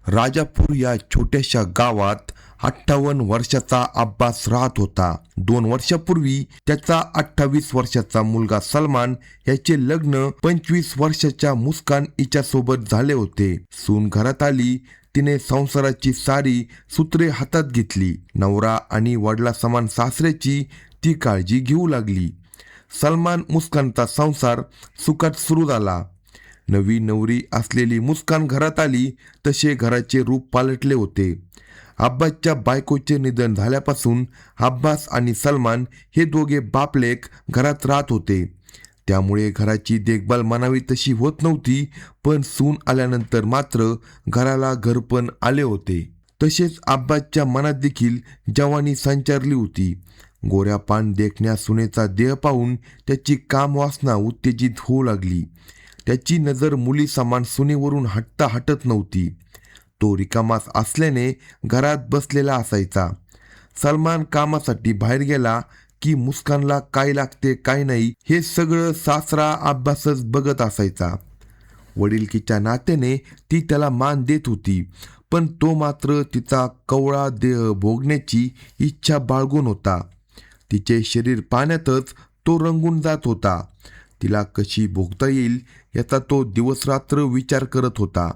राजापूर या छोट्याशा गावात 58 वर्षाचा अब्बास राहत होता. 2 वर्षापूर्वी त्याचा 28 वर्षाचा मुलगा सलमान याचे लग्न 25 वर्षाच्या मुस्कान हिच्यासोबत झाले होते. सून घरात आली. तिने संसाराची सारी सूत्रे हातात घेतली. नवरा आणि वडिला समान सासऱ्याची ती काळजी घेऊ लागली. सलमान मुस्कानचा संसार सुखात सुरू झाला. नवी नवरी असलेली मुस्कान घरात आली तसे घराचे रूप पालटले होते. अब्बासच्या बायकोचे निधन झाल्यापासून अब्बास आणि सलमान हे दोघे बापलेक घरात राहत होते. त्यामुळे घराची देखभाल म्हणावी तशी होत नव्हती. पण सून आल्यानंतर मात्र घराला घरपण आले होते. तसेच अब्बासच्या मनात देखील जवानी संचारली होती. गोऱ्या पान देखण्या सुनेचा देह पाहून त्याची कामवासना उत्तेजित होऊ लागली. त्याची नजर मुली समान सुनेवरून हटता हटत नव्हती. तो रिकामाच असल्याने घरात बसलेला असायचा. सलमान कामासाठी बाहेर गेला की मुस्कानला काय लागते काय नाही हे सगळं सासरा अब्बासच बघत असायचा. वडिलकीच्या नात्याने ती त्याला मान देत होती. पण तो मात्र तिचा कवळा देह भोगण्याची इच्छा बाळगून होता. तिचे शरीर पाण्यातच तो रंगून जात होता. तिला कशी भोगता येईल याचा तो दिवसरात्र विचार करत होता.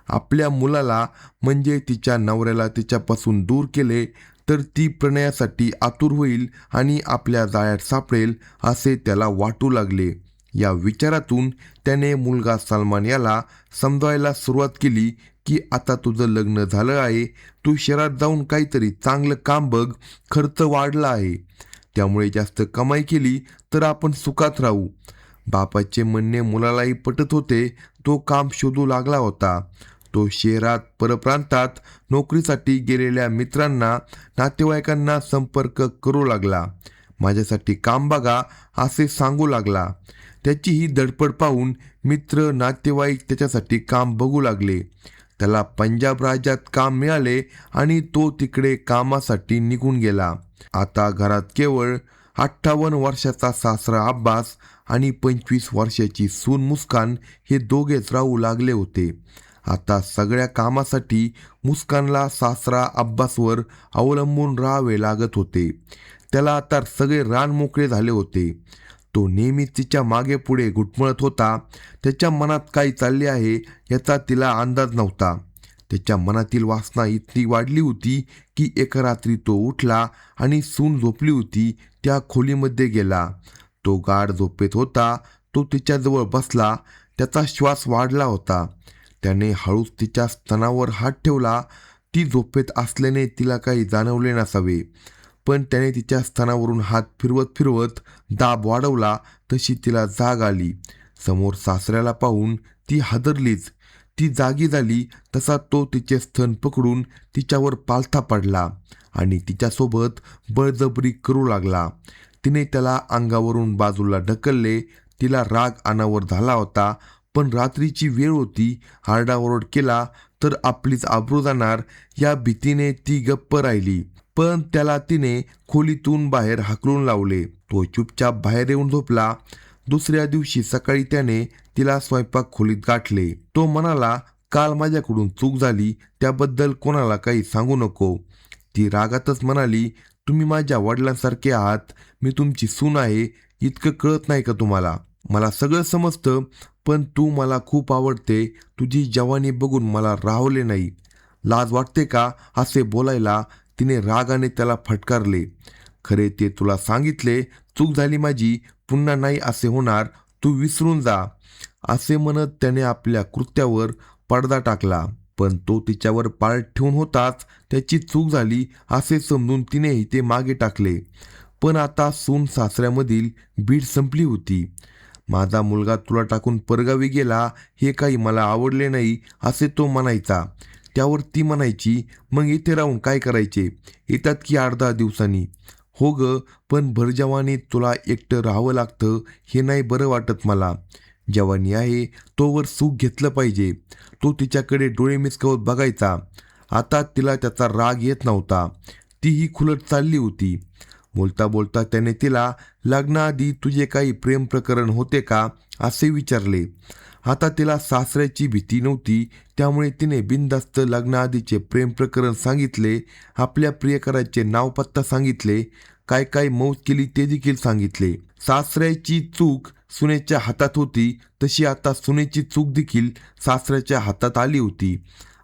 आपल्या मुलाला म्हणजे तिच्या नवऱ्याला तिच्यापासून दूर केले तर ती प्रणयासाठी आतुर होईल आणि आपल्या जाळ्यात सापडेल असे त्याला वाटू लागले. या विचारातून त्याने मुलगा सलमान याला समजायला सुरुवात केली की आता तुझं लग्न झालं आहे, तू शहरात जाऊन काहीतरी चांगलं काम बघ, खर्च वाढला आहे, त्यामुळे जास्त कमाई केली तर आपण सुखात राहू. बापाचे म्हणणे मुलालाही पटत होते. तो काम शोधू लागला होता. तो शहरात परप्रांतात नोकरीसाठी गेलेल्या मित्रांना नातेवाईकांना संपर्क करू लागला. माझ्यासाठी काम बघा असे सांगू लागला. त्याची ही धडपड पाहून मित्र नातेवाईक त्याच्यासाठी काम बघू लागले. त्याला पंजाब राज्यात काम मिळाले आणि तो तिकडे कामासाठी निघून गेला. आता घरात केवळ 58 वर्षाचा सासरा अब्बास आणि 25 वर्षाची सून मुस्कान हे दोघेच राहू लागले होते. आता सगळ्या कामासाठी मुस्कानला सासरा अब्बासवर अवलंबून राहावे लागत होते. त्याला आता सगळे रान मोकळे झाले होते. तो नेहमी तिच्या मागे पुढे घुटमळत होता. त्याच्या मनात काय चालले आहे याचा तिला अंदाज नव्हता. त्याच्या मनातील वासना इतकी वाढली होती की एका रात्री तो उठला आणि सून झोपली होती त्या खोलीमध्ये गेला. तो गाढ झोपेत होता. तो तिच्याजवळ बसला. त्याचा श्वास वाढला होता. त्याने हळूच तिच्या स्तनावर हात ठेवला. ती झोपेत असल्याने तिला काही जाणवले नसावे, पण त्याने तिच्या स्तनावरून हात फिरवत फिरवत दाब वाढवला तशी तिला जाग आली. समोर सासऱ्याला पाहून ती हादरलीच. ती जागी झाली तसा तो तिचे स्तन पकडून तिच्यावर पालथा पडला आणि तिच्यासोबत बळजबरी करू लागला. तिने त्याला अंगावरून बाजूला ढकलले. तिला राग अनावर झाला होता, पण रात्रीची वेळ होती. आरडाओरड केला तर आपलीच आबरू जाणार या भीतीने ती गप्प राहिली. पण त्याला तिने खोलीतून बाहेर हाकलून लावले. तो चुपचाप बाहेर येऊन झोपला. दुसऱ्या दिवशी सकाळी त्याने तिला स्वयंपाक खोलीत गाठले. तो म्हणाला, काल माझ्याकडून चूक झाली, त्याबद्दल कोणाला काही सांगू नको. ती रागातच म्हणाली, तुम्ही माझ्या वडिलांसारखे आहात. मी तुमची सून आहे. इतकं कळत नाही का तुम्हाला? मला सगळं समजतं, पण तू मला खूप आवडते. तुझी जवानी बघून मला राहवले नाही. लाज वाटते का असे बोलायला? तिने रागाने त्याला फटकारले. खरे ते तुला सांगितले, चूक झाली माझी, पुन्हा नाही असे होणार, तू विसरून जा असे म्हणत त्याने आपल्या कृत्यावर पडदा टाकला. पण तो तिच्यावर पाळत ठेवून होताच. त्याची चूक झाली असे समजून तिनेही ते मागे टाकले. पण आता सून सासऱ्यामधील बीड संपली होती. माझा मुलगा तुला टाकून परगावी गेला हे काही मला आवडले नाही असे तो म्हणायचा. त्यावर ती म्हणायची, मग इथे राहून काय करायचे? येतात की 8-10 दिवसांनी. हो ग, पण भरजवानीत तुला एकटं राहावं लागतं हे नाही बरं वाटत मला. जवानी आहे तोवर सुख घेतलं पाहिजे. तो तिच्याकडे डोळे मिचकावत बघायचा. आता तिला त्याचा राग येत नव्हता. तीही खुलत चालली होती. बोलता बोलता त्याने तिला लग्नाआधी तुझे काही प्रेम प्रकरण होते का असे विचारले. आता तिला सासऱ्याची भीती नव्हती, त्यामुळे तिने बिनधास्त लग्नाआधीचे प्रेम प्रकरण सांगितले, आपल्या प्रियकराचे नाव पत्ता सांगितले, काय काय मौज केली ते देखील सांगितले. सासऱ्याची चूक सुनेच्या हातात होती, तशी आता सुनेची चूक देखील सासऱ्याच्या हातात आली होती.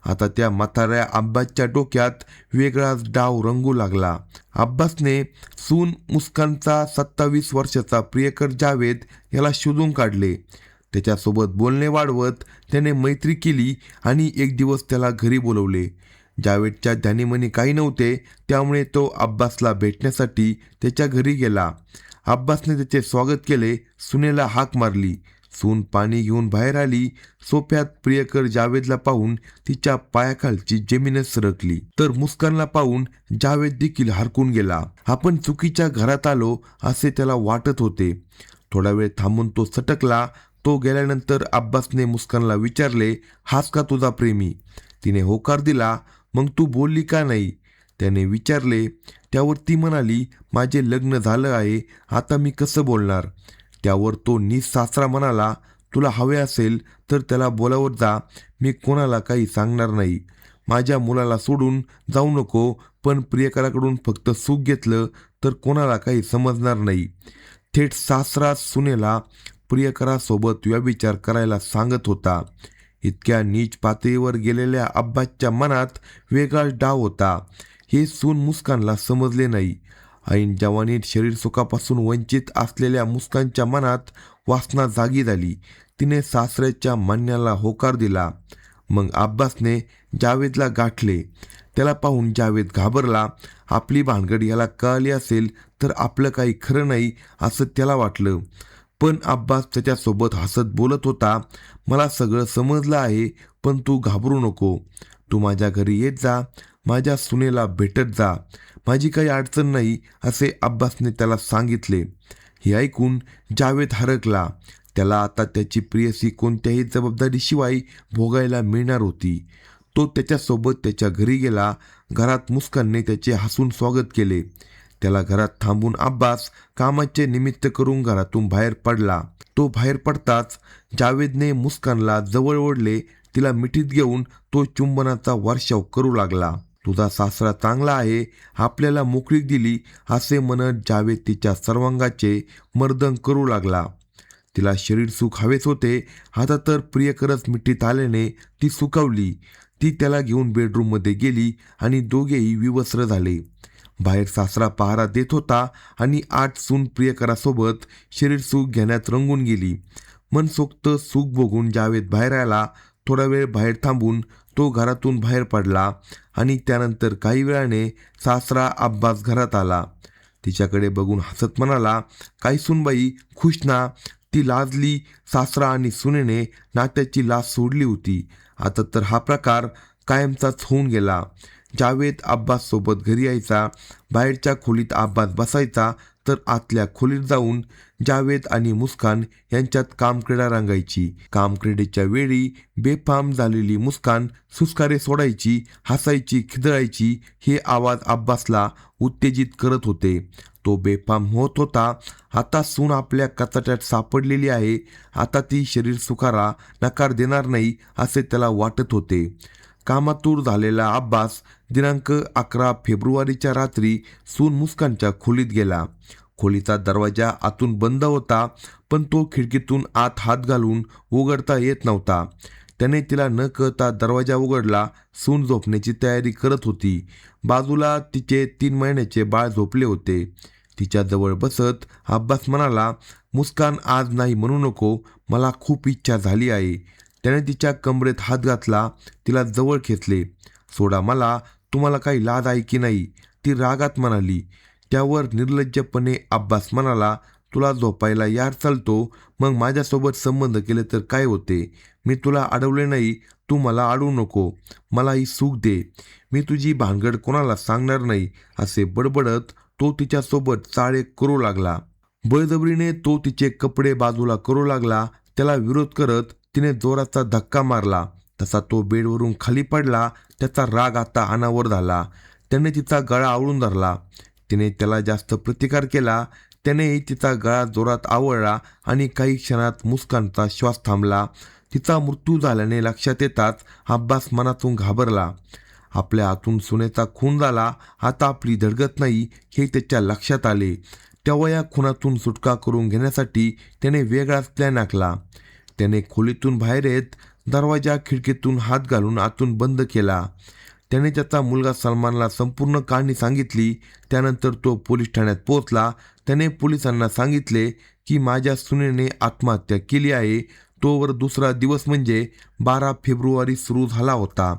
आता त्या म्हाताऱ्या अब्बासच्या डोक्यात वेगळाच डाव रंगू लागला. अब्बासने सून मुस्कानचा 27 वर्षाचा प्रियकर जावेद याला शोधून काढले. त्याच्यासोबत बोलणे वाढवत त्याने मैत्री केली आणि एक दिवस त्याला घरी बोलवले. जावेदच्या ध्यानीमनी काही नव्हते, त्यामुळे तो अब्बासला भेटण्यासाठी त्याच्या घरी गेला. अब्बासने त्याचे स्वागत केले, सुनेला हाक मारली. सून पाणी घेऊन बाहेर आली. सोफ्यात प्रियकर जावेदला पाहून तिच्या पायाखालची जमीनच सरकली. तर मुस्कानला पाहून जावेद देखील हरकून गेला. आपण चुकीच्या घरात आलो असे त्याला वाटत होते. थोडा वेळ थांबून तो सटकला. तो गेल्यानंतर अब्बासने मुस्कानला विचारले, हाच का तुझा प्रेमी? तिने होकार दिला. मग तू बोलली का नाही? त्याने विचारले. त्यावर ती म्हणाली, माझे लग्न झालं आहे, आता मी कसं बोलणार? त्यावर तो निसासरा म्हणाला, तुला हवे असेल तर त्याला बोलावत जा, मी कोणाला काही सांगणार नाही. माझ्या मुलाला सोडून जाऊ नको, पण प्रियकराकडून फक्त सुख घेतलं तर कोणाला काही समजणार नाही. थेट सासरा सुनेला प्रियकरासोबत व्यभिचार करायला सांगत होता. इतक्या नीच पातळीवर गेलेल्या अब्बासच्या मनात वेगळाच डाव होता. हे सून मुस्कानला समजले नाही. ऐन जवानीत शरीर सुखापासून वंचित असलेल्या मुस्कानच्या मनात वासना जागी झाली. तिने सासऱ्याच्या म्हणण्याला होकार दिला. मग अब्बासने जावेदला गाठले. त्याला पाहून जावेद घाबरला. आपली भानगड याला कळली असेल तर आपलं काही खरं नाही असं त्याला वाटलं. पण अब्बास त्याच्यासोबत हसत बोलत होता, मला सगळं समजलं आहे, पण तू घाबरू नको. तू माझ्या घरी येत जा, माझ्या सुनेला भेटत जा, माझी काही अडचण नाही असे अब्बासने त्याला सांगितले. हे ऐकून जावेद हरकला. त्याला आता त्याची प्रियसी कोणत्याही जबाबदारीशिवाय भोगायला मिळणार होती. तो त्याच्यासोबत त्याच्या घरी गेला. घरात मुस्कानने त्याचे हसून स्वागत केले. त्याला घरात थांबून अब्बास कामाचे निमित्त करून घरातून बाहेर पडला. तो बाहेर पडताच जावेदने मुस्कानला जवळ ओढले. तिला मिठीत घेऊन तो चुंबनाचा वर्षाव करू लागला. तुझा सासरा चांगला आहे, आपल्याला मोकळीक दिली असे म्हणत जावेद तिच्या सर्वांगाचे मर्दन करू लागला. तिला शरीर सुख हवेच होते. आता तर प्रियकरच मिठीत आल्याने ती सुखावली. ती त्याला घेऊन बेडरूममध्ये गेली आणि दोघेही विवस्त्र झाले. बाहेर सासरा पहारा देत होता आणि 8 सून प्रियकरासोबत शरीर सुख घेण्यात रंगून गेली. मनसोक्त सुख भोगून जावेद बाहेर आला. थोडा वेळ बाहेर थांबून तो घरातून बाहेर पडला आणि त्यानंतर काही वेळाने सासरा अब्बास घरात आला. तिच्याकडे बघून हसत म्हणाला, काय सुनबाई, खुश ना? ती लाजली. सासरा आणि सुनेने नात्याची लाज सोडली होती. आता तर हा प्रकार कायमचाच होऊन गेला. जावेद अब्बास सोबत घरी यायचा. बाहेरच्या खोलीत अब्बास बसायचा तर आतल्या खोलीत जाऊन जावेद आणि मुस्कान यांच्यात कामक्रीडा रंगायची. कामक्रीडेच्या वेळी बेफाम झालेली मुस्कान सुस्कारे सोडायची, हसायची, खिदळायची. हे आवाज अब्बासला उत्तेजित करत होते. तो बेफाम होत होता. आता सून आपल्या कचाट्यात सापडलेली आहे. आता ती शरीर सुखाला नकार देणार नाही असे त्याला वाटत होते. कामातूर झालेला अब्बास दिनांक 11 फेब्रुवारीच्या रात्री सून मुस्कानच्या खोलीत गेला. खोलीचा दरवाजा आतून बंद होता, पण तो खिडकीतून आत हात घालून उघडता येत नव्हता. त्याने तिला न कळता दरवाजा उघडला. सून झोपण्याची तयारी करत होती. बाजूला तिचे 3 महिन्याचे बाळ झोपले होते. तिच्याजवळ बसत अब्बास म्हणाला, मुस्कान, आज नाही म्हणू नको, मला खूप इच्छा झाली आहे. त्याने तिच्या कमरेत हात घातला, तिला जवळ खेचले. सोडा मला, तुम्हाला काही लाज आहे की नाही? ती रागात म्हणाली. त्यावर निर्लज्जपणे अब्बास म्हणाला, तुला झोपायला यार चालतो, मग माझ्यासोबत संबंध केले तर काय होते? मी तुला अडवले नाही, तू मला अडवू नको, मलाही सुख दे, मी तुझी भानगड कोणाला सांगणार नाही असे बडबडत तो तिच्यासोबत चाळे करू लागला. बळजबरीने तो तिचे कपडे बाजूला करू लागला. त्याला विरोध करत तिने जोराचा धक्का मारला. तसा तो बेडवरून खाली पडला. त्याचा राग आता अनावर झाला. त्याने तिचा गळा आवळून धरला. तिने त्याला जास्त प्रतिकार केला. त्यानेही तिचा गळा जोरात आवळला आणि काही क्षणात मुस्कानचा श्वास थांबला. तिचा मृत्यू झाल्याने लक्षात येताच अब्बास मनातून घाबरला. आपल्या हातून सुनेचा खून झाला, आता आपली धडगत नाही हे त्याच्या लक्षात आले. तेव्हा या खुनातून सुटका करून घेण्यासाठी त्याने वेगळाच प्लॅन आखला. त्याने खोलीतून बाहेर येत दरवाजा खिडकीतून हात घालून आतून बंद केला. त्याने त्याचा मुलगा सलमानला संपूर्ण कहाणी सांगितली. त्यानंतर तो पोलीस ठाण्यात पोहोचला. त्याने पोलिसांना सांगितले की माझ्या सुनेने आत्महत्या केली आहे. तोवर दुसरा दिवस म्हणजे 12 फेब्रुवारी सुरू झाला होता.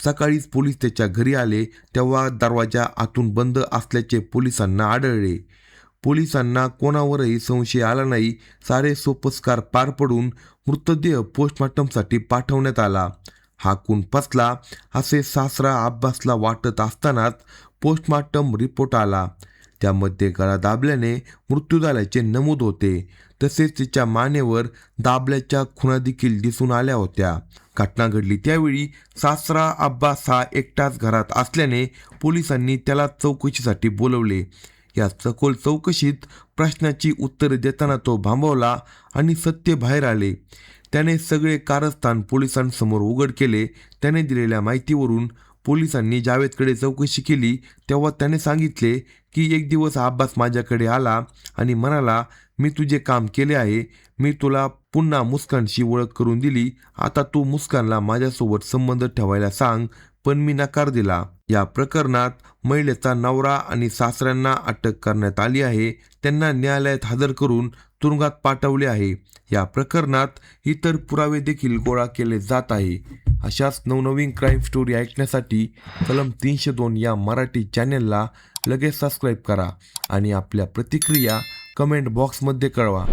सकाळीच पोलीस त्याच्या घरी आले तेव्हा दरवाजा आतून बंद असल्याचे पोलिसांना आढळले. पोलिसांना कोणावरही संशय आला नाही. सारे सोपस्कार पार पडून मृतदेह पोस्टमॉर्टमसाठी पाठवण्यात आला. हा खून फसला असे सासरा अब्बासला वाटत असतानाच पोस्टमॉर्टम रिपोर्ट आला. त्यामध्ये गळा दाबल्याने मृत्यू झाल्याचे नमूद होते. तसेच तिच्या मानेवर दाबल्याच्या खुणा देखील दिसून आल्या होत्या. घटना घडली त्यावेळी सासरा अब्बास हा एकटाच घरात असल्याने पोलिसांनी त्याला चौकशीसाठी बोलवले. या सखोल चौकशीत प्रश्नाची उत्तरे देताना तो भांबवला आणि सत्य बाहेर आले. त्याने सगळे कारस्थान पोलिसांसमोर उघड केले. त्याने दिलेल्या माहितीवरून पोलिसांनी जावेदकडे चौकशी केली तेव्हा त्याने सांगितले की एक दिवस अब्बास माझ्याकडे आला आणि म्हणाला, मी तुझे काम केले आहे. मी तुला पुन्हा मुस्कानशी ओळख करून दिली. आता तू मुस्कानला माझ्यासोबत संबंध ठेवायला सांग. पण मी नकार दिला. या प्रकरणात महिलेचा नवरा आणि सासऱ्यांना अटक करण्यात आली आहे. त्यांना न्यायालयात हजर करून तुरुंगात पाठवले आहे. या प्रकरणात इतर पुरावे देखील गोळा केले जात आहे. अशाच नवनवीन क्राईम स्टोरी ऐकण्यासाठी कलम 302 या मराठी चॅनेलला लगेच सबस्क्राईब करा आणि आपल्या प्रतिक्रिया कमेंट बॉक्समध्ये कळवा.